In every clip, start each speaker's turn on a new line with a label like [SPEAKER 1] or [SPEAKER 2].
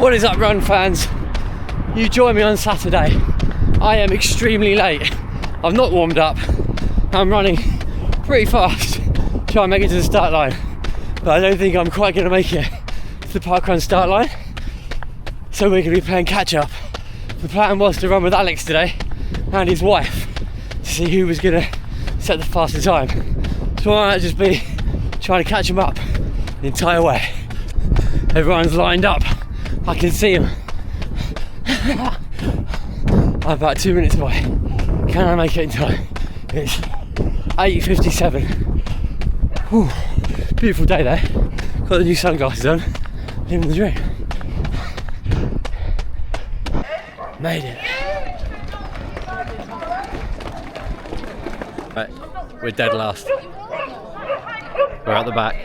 [SPEAKER 1] What is up, run fans? You join me on Saturday. I am extremely late. I've not warmed up. I'm running pretty fast, trying to make it to the start line, but I don't think I'm quite going to make it to the Parkrun start line. So we're going to be playing catch up. The plan was to run with Alex today and his wife to see who was going to set the fastest time. So I might just be trying to catch them up the entire way. Everyone's lined up. I can see them. I'm about 2 minutes away. Can I make it in time? It's 8:57. Whew. Beautiful day there. Got the new sunglasses on. Living the dream. Made it. Right, we're dead last. We're at the back.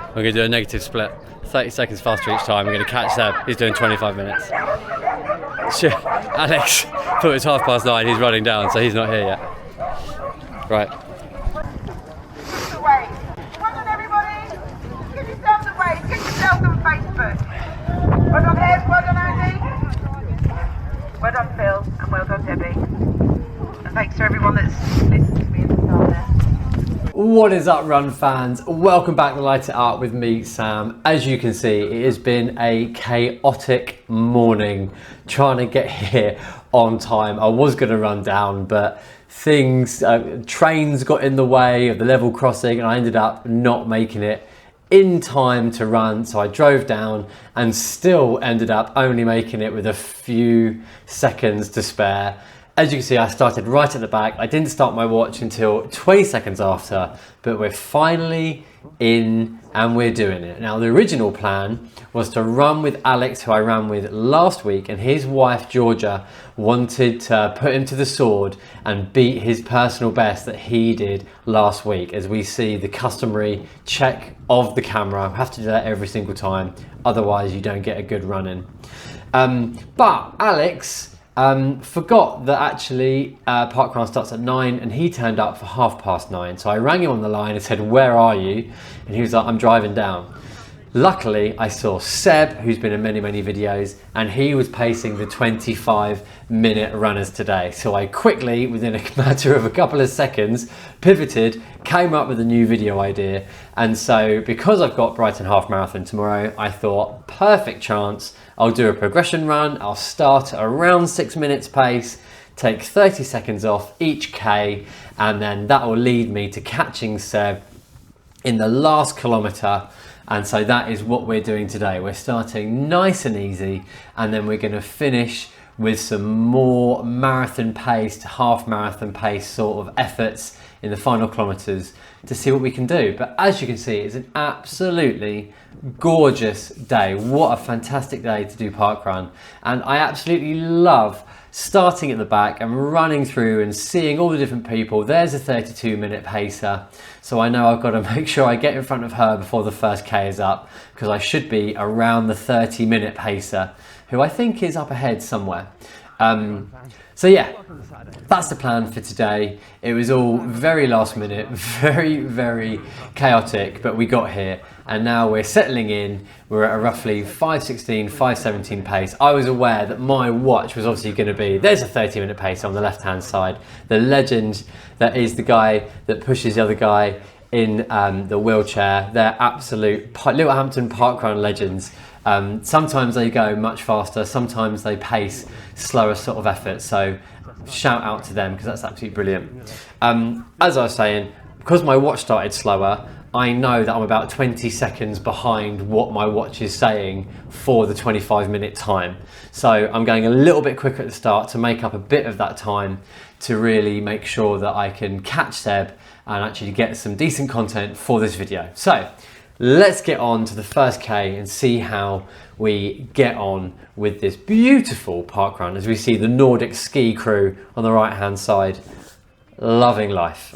[SPEAKER 1] We're going to do a negative split. 30 seconds faster each time. We're going to catch Seb. He's doing 25 minutes. Sure. Alex thought it was 9:30. He's running down, so he's not here yet. Right.
[SPEAKER 2] Well done, everybody. Give yourselves a wave. Get yourselves on Facebook. Well done, Ed. Well done, Andy. Well done, Phil. And well done, Debbie. And thanks to everyone that's listened to me at the start there.
[SPEAKER 1] What is up, run fans? Welcome back to Light It Up with me, Sam. As you can see, it has been a chaotic morning trying to get here on time. I was going to run down, but trains got in the way of the level crossing and I ended up not making it in time to run. So I drove down and still ended up only making it with a few seconds to spare. As you can see, I started right at the back. I didn't start my watch until 20 seconds after, but we're finally in and we're doing it. Now, the original plan was to run with Alex, who I ran with last week, and his wife, Georgia, wanted to put him to the sword and beat his personal best that he did last week. As we see the customary check of the camera, I have to do that every single time, otherwise you don't get a good run in. But Alex forgot that actually Parkrun starts at 9 and he turned up for 9:30. So I rang him on the line and said, "Where are you?" And he was like, "I'm driving down." Luckily, I saw Seb, who's been in many videos, and he was pacing the 25-minute runners today. So I quickly, within a matter of a couple of seconds, pivoted, came up with a new video idea. And so because I've got Brighton Half Marathon tomorrow, I thought, perfect chance. I'll do a progression run. I'll start at around 6 minutes pace, take 30 seconds off each K, and then that will lead me to catching Seb in the last kilometre. And so that is what we're doing today. We're starting nice and easy, and then we're going to finish with some more marathon paced, half marathon pace sort of efforts in the final kilometres to see what we can do. But as you can see, it's an absolutely gorgeous day. What a fantastic day to do parkrun. And I absolutely love starting at the back and running through and seeing all the different people. There's a 32-minute pacer. So I know I've got to make sure I get in front of her before the first K is up, because I should be around the 30-minute pacer, who I think is up ahead somewhere. So yeah, that's the plan for today. It was all very last minute, very chaotic, but we got here and now we're settling in. We're at a roughly 5:16, 5:17 pace. I was aware that my watch was obviously going to be, there's a 30-minute pace on the left-hand side. The legend that is the guy that pushes the other guy in the wheelchair. They're absolute Littlehampton parkrun legends. Sometimes they go much faster, sometimes they pace slower sort of effort, so shout out to them because that's absolutely brilliant. As I was saying, because my watch started slower, I know that I'm about 20 seconds behind what my watch is saying for the 25-minute time. So I'm going a little bit quicker at the start to make up a bit of that time to really make sure that I can catch Seb and actually get some decent content for this video. So let's get on to the first K and see how we get on with this beautiful parkrun as we see the Nordic ski crew on the right hand side, loving life.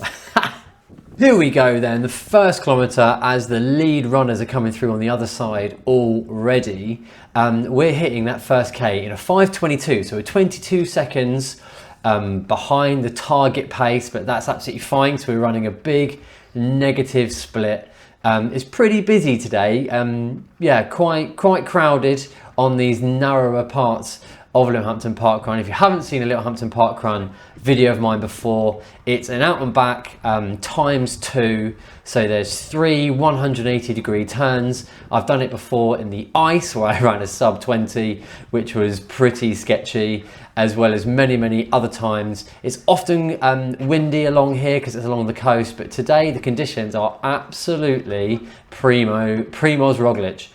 [SPEAKER 1] Here we go then, the first kilometre as the lead runners are coming through on the other side already. We're hitting that first K in a 5:22, so we're 22 seconds behind the target pace, but that's absolutely fine. So we're running a big negative split. It's pretty busy today. Yeah, quite crowded on these narrower parts of Littlehampton Parkrun. If you haven't seen a Littlehampton Parkrun video of mine before, it's an out and back ×2. So there's 3 180-degree turns. I've done it before in the ice where I ran a sub 20, which was pretty sketchy, as well as many other times. It's often windy along here because it's along the coast, but today the conditions are absolutely primoz Roglic.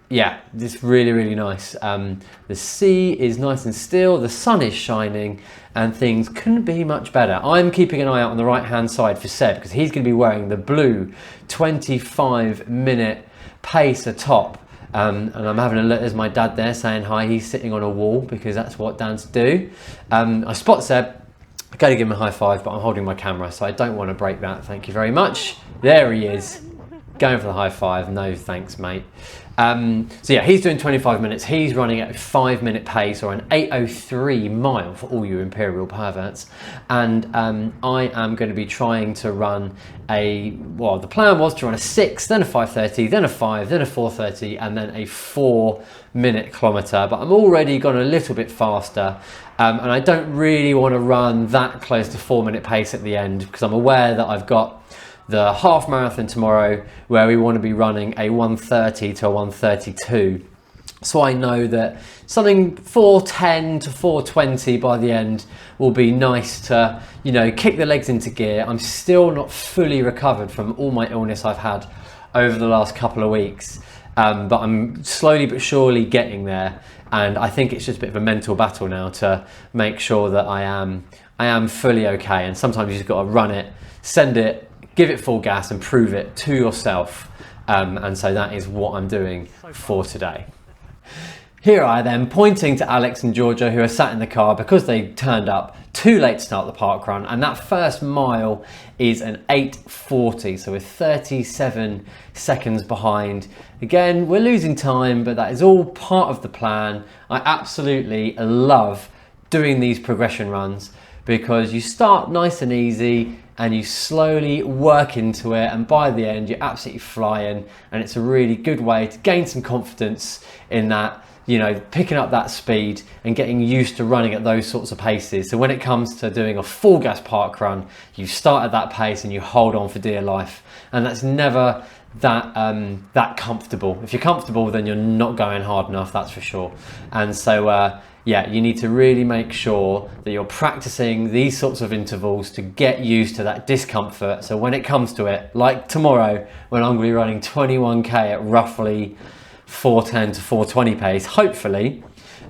[SPEAKER 1] Yeah, it's really nice. The sea is nice and still, the sun is shining, and things couldn't be much better. I'm keeping an eye out on the right hand side for Seb because he's going to be wearing the blue 25-minute pace atop. And I'm having a look, there's my dad there saying hi. He's sitting on a wall because that's what dads do. I spot Seb, I go to give him a high five, but I'm holding my camera, so I don't want to break that. Thank you very much. There he is, going for the high five. No thanks, mate. So yeah, he's doing 25 minutes. He's running at a 5-minute pace, or an 8:03 mile for all you imperial perverts. And I am going to be trying to run well, the plan was to run a 6, then a 5:30, then a 5, then a 4:30, and then a 4-minute kilometre. But I'm already gone a little bit faster. And I don't really want to run that close to 4-minute pace at the end because I'm aware that I've got the half marathon tomorrow where we want to be running a 1:30 to a 1:32. So I know that something 4:10 to 4:20 by the end will be nice to, you know, kick the legs into gear. I'm still not fully recovered from all my illness I've had over the last couple of weeks, but I'm slowly but surely getting there. And I think it's just a bit of a mental battle now to make sure that I am fully okay. And sometimes you just got to run it, send it, give it full gas and prove it to yourself. And so that is what I'm doing for today. Here I am pointing to Alex and Georgia, who are sat in the car because they turned up too late to start the parkrun. And that first mile is an 8:40. So we're 37 seconds behind. Again, we're losing time, but that is all part of the plan. I absolutely love doing these progression runs because you start nice and easy and you slowly work into it, and by the end you're absolutely flying, and it's a really good way to gain some confidence in that, you know, picking up that speed and getting used to running at those sorts of paces. So when it comes to doing a full gas park run, you start at that pace and you hold on for dear life, and that's never that comfortable. If you're comfortable, then you're not going hard enough, that's for sure. And so yeah, you need to really make sure that you're practicing these sorts of intervals to get used to that discomfort. So when it comes to it, like tomorrow, when I'm going to be running 21k at roughly 4:10 to 4:20 pace, hopefully,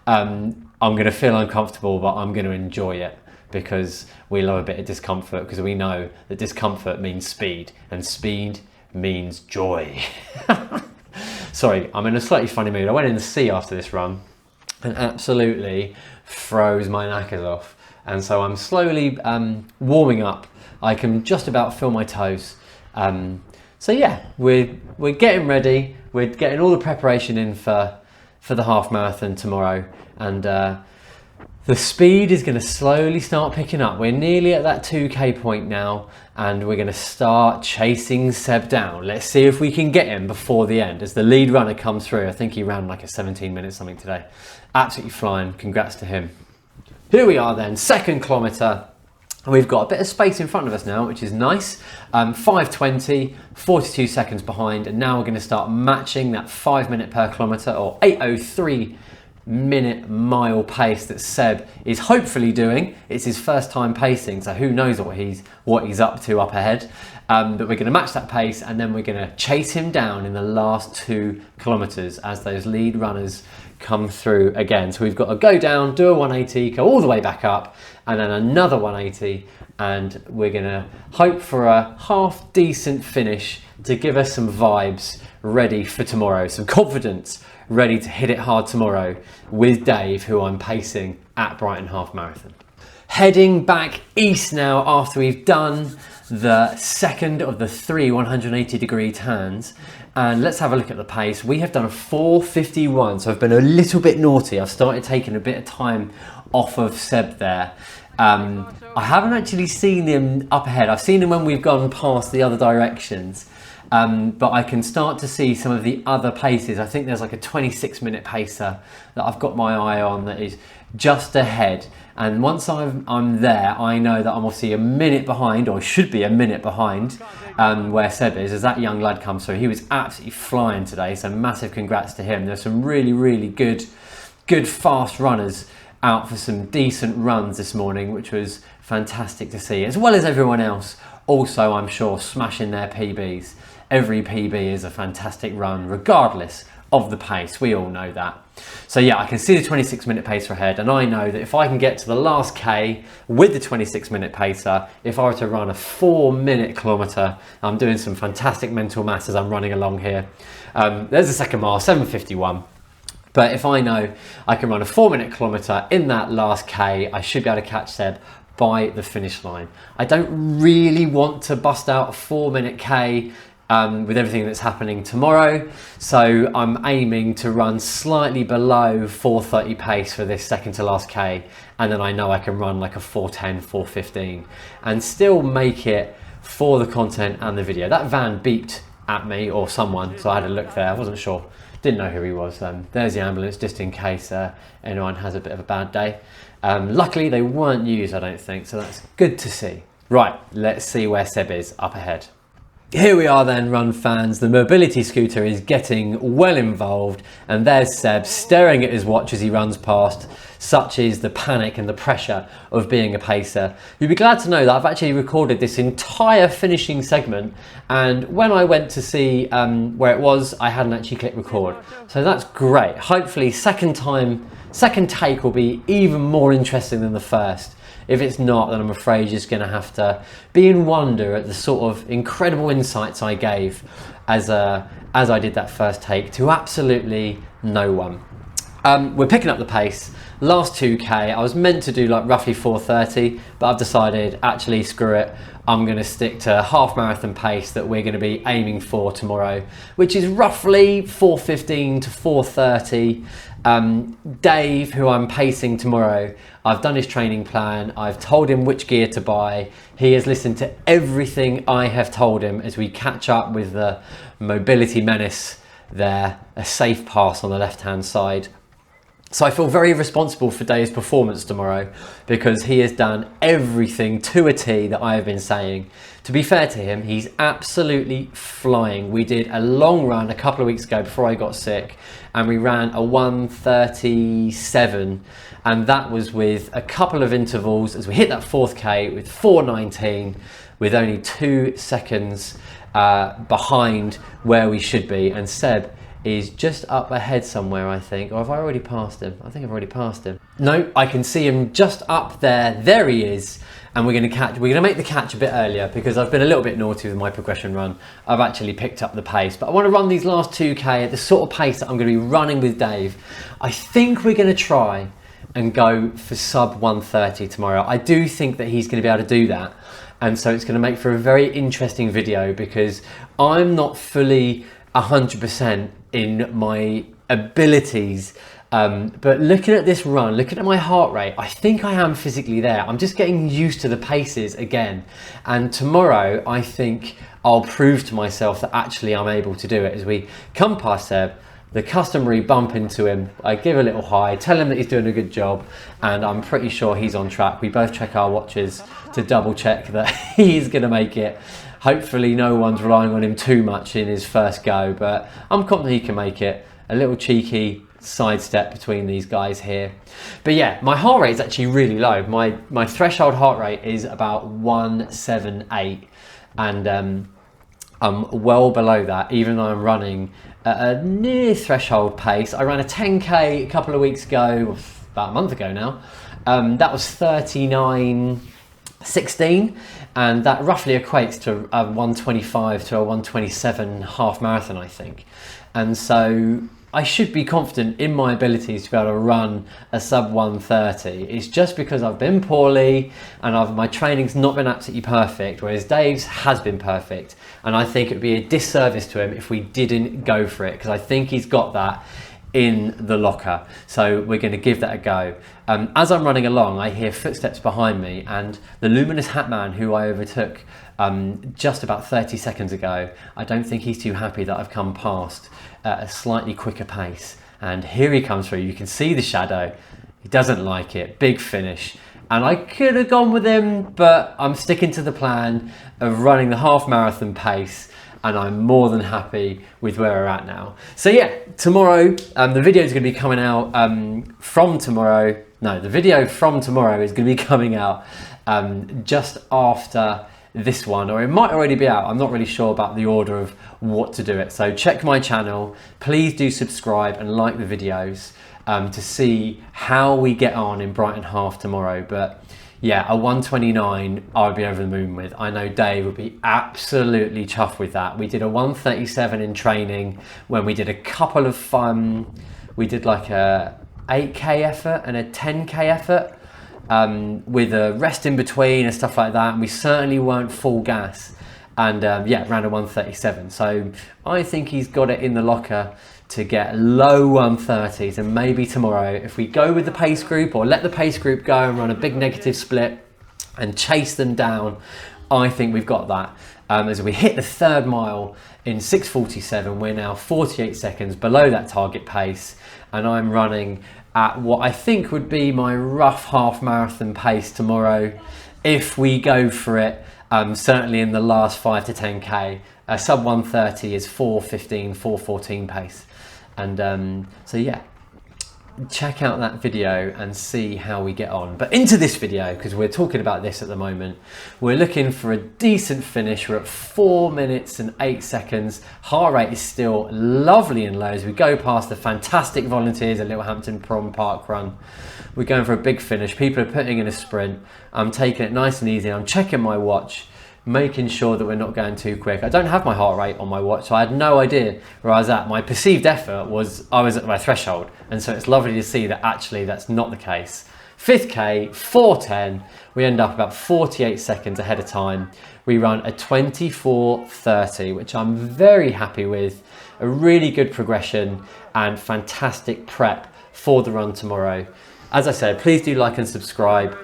[SPEAKER 1] I'm going to feel uncomfortable, but I'm going to enjoy it because we love a bit of discomfort, because we know that discomfort means speed, and speed means joy. Sorry, I'm in a slightly funny mood. I went in the sea after this run and absolutely froze my knackers off, and so I'm slowly warming up. I can just about feel my toes. So yeah, we're getting ready. We're getting all the preparation in for the half marathon tomorrow, and the speed is going to slowly start picking up. We're nearly at that 2k point now, and we're going to start chasing Seb down. Let's see if we can get him before the end as the lead runner comes through. I think he ran like a 17 minutes something today. Absolutely flying. Congrats to him. Here we are then, second kilometre. We've got a bit of space in front of us now, which is nice. 5:20, 42 seconds behind, and now we're going to start matching that 5 minute per kilometre, or 8:03 minute mile pace that Seb is hopefully doing. It's his first time pacing, so who knows what he's up to up ahead. But we're going to match that pace, and then we're going to chase him down in the last 2 kilometres as those lead runners come through again. So we've got to go down, do a 180, go all the way back up, and then another 180, and we're going to hope for a half decent finish to give us some vibes ready for tomorrow, some confidence ready to hit it hard tomorrow with Dave, who I'm pacing at Brighton Half Marathon. Heading back east now after we've done the second of the 3 180-degree turns, and let's have a look at the pace. We have done a 4:51, so I've been a little bit naughty. I've started taking a bit of time off of Seb there. I haven't actually seen him up ahead. I've seen him when we've gone past the other directions, but I can start to see some of the other paces. I think there's like a 26-minute pacer that I've got my eye on that is just ahead. And once I'm there, I know that I'm obviously a minute behind, or should be a minute behind, where Seb is, as that young lad comes through. He was absolutely flying today, so massive congrats to him. There's some really, really good fast runners out for some decent runs this morning, which was fantastic to see, as well as everyone else also, I'm sure, smashing their PBs. Every PB is a fantastic run, regardless of the pace. We all know that. So yeah, I can see the 26-minute pacer ahead, and I know that if I can get to the last K with the 26-minute pacer, if I were to run a 4-minute kilometre, I'm doing some fantastic mental maths as I'm running along here. There's the second mile, 7:51. But if I know I can run a 4-minute kilometre in that last K, I should be able to catch Seb by the finish line. I don't really want to bust out a 4-minute K with everything that's happening tomorrow, so I'm aiming to run slightly below 4:30 pace for this second to last K, and then I know I can run like a 4:10, 4:15 and still make it for the content and the video. That van beeped at me, or someone, so I had a look there. I wasn't sure, didn't know who he was. There's the ambulance, just in case anyone has a bit of a bad day. Luckily they weren't used, I don't think, so that's good to see. Right, let's see where Seb is up ahead. Here we are then, run fans. The mobility scooter is getting well involved, and there's Seb staring at his watch as he runs past. Such is the panic and the pressure of being a pacer. You'll be glad to know that I've actually recorded this entire finishing segment, and when I went to see where it was, I hadn't actually clicked record. So that's great. Hopefully second take will be even more interesting than the first. If it's not, then I'm afraid you're just going to have to be in wonder at the sort of incredible insights I gave as I did that first take to absolutely no one. We're picking up the pace. Last 2K, I was meant to do like roughly 4:30, but I've decided, actually, screw it. I'm going to stick to half marathon pace that we're going to be aiming for tomorrow, which is roughly 4:15 to 4:30. Dave, who I'm pacing tomorrow, I've done his training plan. I've told him which gear to buy. He has listened to everything I have told him as we catch up with the mobility menace there, a safe pass on the left-hand side. So I feel very responsible for Dave's performance tomorrow, because he has done everything to a T that I have been saying. To be fair to him, he's absolutely flying. We did a long run a couple of weeks ago before I got sick, and we ran a 1:37, and that was with a couple of intervals as we hit that 4th K with 4:19, with only 2 seconds behind where we should be. And Seb is just up ahead somewhere, I think. Or have I already passed him? I think I've already passed him. No, I can see him just up there. There he is. And we're gonna make the catch a bit earlier, because I've been a little bit naughty with my progression run. I've actually picked up the pace, but I want to run these last 2K at the sort of pace that I'm going to be running with Dave. I think we're going to try and go for sub 1:30 tomorrow. I do think that he's going to be able to do that. And so it's going to make for a very interesting video, because I'm not fully 100% in my abilities, but looking at this run, looking at my heart rate, I think I am physically there. I'm just getting used to the paces again, and tomorrow I think I'll prove to myself that actually I'm able to do it. As we come past Seb, the customary bump into him, I give a little hi, tell him that he's doing a good job, and I'm pretty sure he's on track. We both check our watches to double check that he's going to make it. Hopefully no one's relying on him too much in his first go, but I'm confident he can make it. A little cheeky sidestep between these guys here. But yeah, my heart rate is actually really low. My threshold heart rate is about 178, and I'm well below that, even though I'm running at a near threshold pace. I ran a 10K a couple of weeks ago, about a month ago now. That was 39:16, and that roughly equates to a 125 to a 127 half marathon, I think. And so I should be confident in my abilities to be able to run a sub 130. It's just because I've been poorly and my training's not been absolutely perfect, whereas Dave's has been perfect. And I think it would be a disservice to him if we didn't go for it, because I think he's got that in the locker. So we're going to give that a go. As I'm running along, I hear footsteps behind me, and the luminous hat man who I overtook just about 30 seconds ago, I don't think he's too happy that I've come past at a slightly quicker pace. And here he comes through. You can see the shadow. He doesn't like it. Big finish. And I could have gone with him, but I'm sticking to the plan of running the half marathon pace, and I'm more than happy with where we're at now. So yeah, tomorrow, the video is going to be coming out from tomorrow. No, the video from tomorrow is going to be coming out just after this one, or it might already be out. I'm not really sure about the order of what to do it. So check my channel. Please do subscribe and like the videos to see how we get on in Brighton Half tomorrow. But yeah, a 1:29 I would be over the moon with. I know Dave would be absolutely chuffed with that. We did a 1:37 in training when we did a couple of we did like a 8k effort and a 10k effort with a rest in between and stuff like that, and we certainly weren't full gas, and yeah, ran a 1:37. So I think he's got it in the locker to get low 1:30s, and maybe tomorrow, if we go with the pace group or let the pace group go and run a big negative split and chase them down, I think we've got that. As we hit the third mile in 6:47, we're now 48 seconds below that target pace, and I'm running at what I think would be my rough half marathon pace tomorrow if we go for it. Certainly in the last 5 to 10k, sub 1:30 is 4:15, 4:14 pace. And so yeah, check out that video and see how we get on. But into this video, because we're talking about this at the moment, we're looking for a decent finish. We're at 4 minutes and 8 seconds. Heart rate is still lovely and low as we go past the fantastic volunteers at Littlehampton Prom Parkrun. We're going for a big finish. People are putting in a sprint. I'm taking it nice and easy. I'm checking my watch, making sure that we're not going too quick. I don't have my heart rate on my watch, so I had no idea where I was at. My perceived effort was I was at my threshold, and so it's lovely to see that actually that's not the case. 5th K, 4:10, we end up about 48 seconds ahead of time. We run a 24:30, which I'm very happy with. A really good progression and fantastic prep for the run tomorrow. As I said, please do like and subscribe.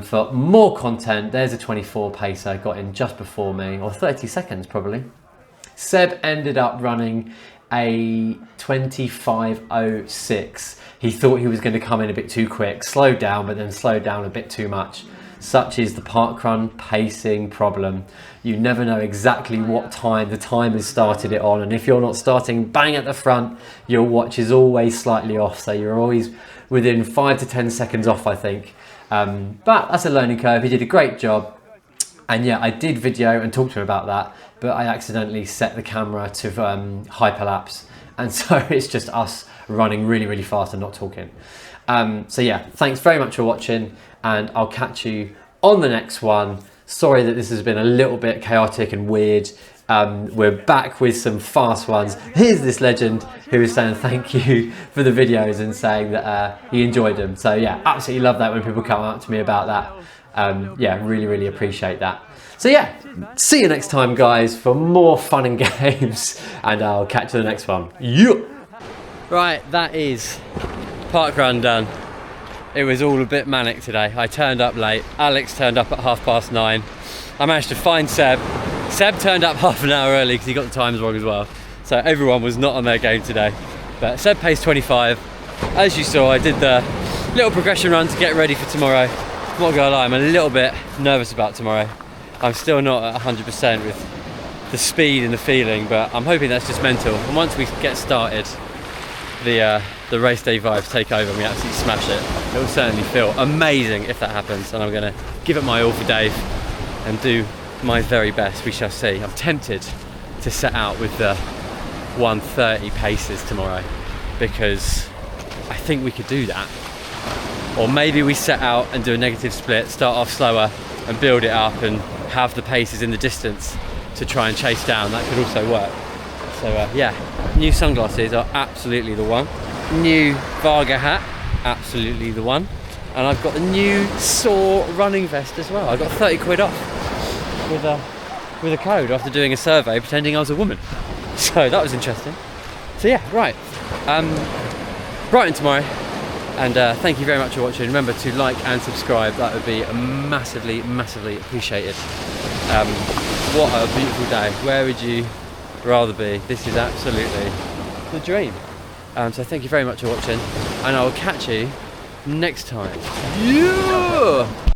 [SPEAKER 1] For more content. There's a 24 pacer got in just before me, or 30 seconds probably. Seb ended up running a 25:06. He thought he was going to come in a bit too quick, slowed down, but then slowed down a bit too much. Such is the parkrun pacing problem. You never know exactly what time the timer's started it on, and if you're not starting bang at the front, your watch is always slightly off, so you're always within 5 to 10 seconds off, I think. But that's a learning curve. He did a great job, and yeah, I did video and talk to him about that, but I accidentally set the camera to hyperlapse, and so it's just us running really fast and not talking. So yeah, thanks very much for watching, and I'll catch you on the next one. Sorry that this has been a little bit chaotic and weird. We're back with some fast ones. Here's this legend who is saying thank you for the videos and saying that he enjoyed them. So yeah, absolutely love that when people come up to me about that. Yeah, really appreciate that. So yeah, see you next time guys for more fun and games, and I'll catch you the next one. Yeah. Right, that is parkrun done. It was all a bit manic today. I turned up late. Alex turned up at 9:30. I managed to find Seb. Seb turned up half an hour early because he got the times wrong as well. So everyone was not on their game today. But Seb paced 25. As you saw, I did the little progression run to get ready for tomorrow. I'm not gonna lie, I'm a little bit nervous about tomorrow. I'm still not at 100% with the speed and the feeling, but I'm hoping that's just mental. And once we get started, the race day vibes take over and we absolutely smash it. It will certainly feel amazing if that happens, and I'm gonna give it my all for Dave and do my very best. We shall see. I'm tempted to set out with the 1:30 paces tomorrow because I think we could do that. Or maybe we set out and do a negative split, start off slower and build it up and have the paces in the distance to try and chase down. That could also work. So yeah, new sunglasses are absolutely the one. New Varga hat, absolutely the one. And I've got the new Saw running vest as well. I got 30 quid off with a code after doing a survey pretending I was a woman. So that was interesting. So yeah, right. Brighton tomorrow. And thank you very much for watching. Remember to like and subscribe. That would be massively, massively appreciated. What a beautiful day. Where would you rather be? This is absolutely the dream. So thank you very much for watching, and I will catch you next time. Yeah!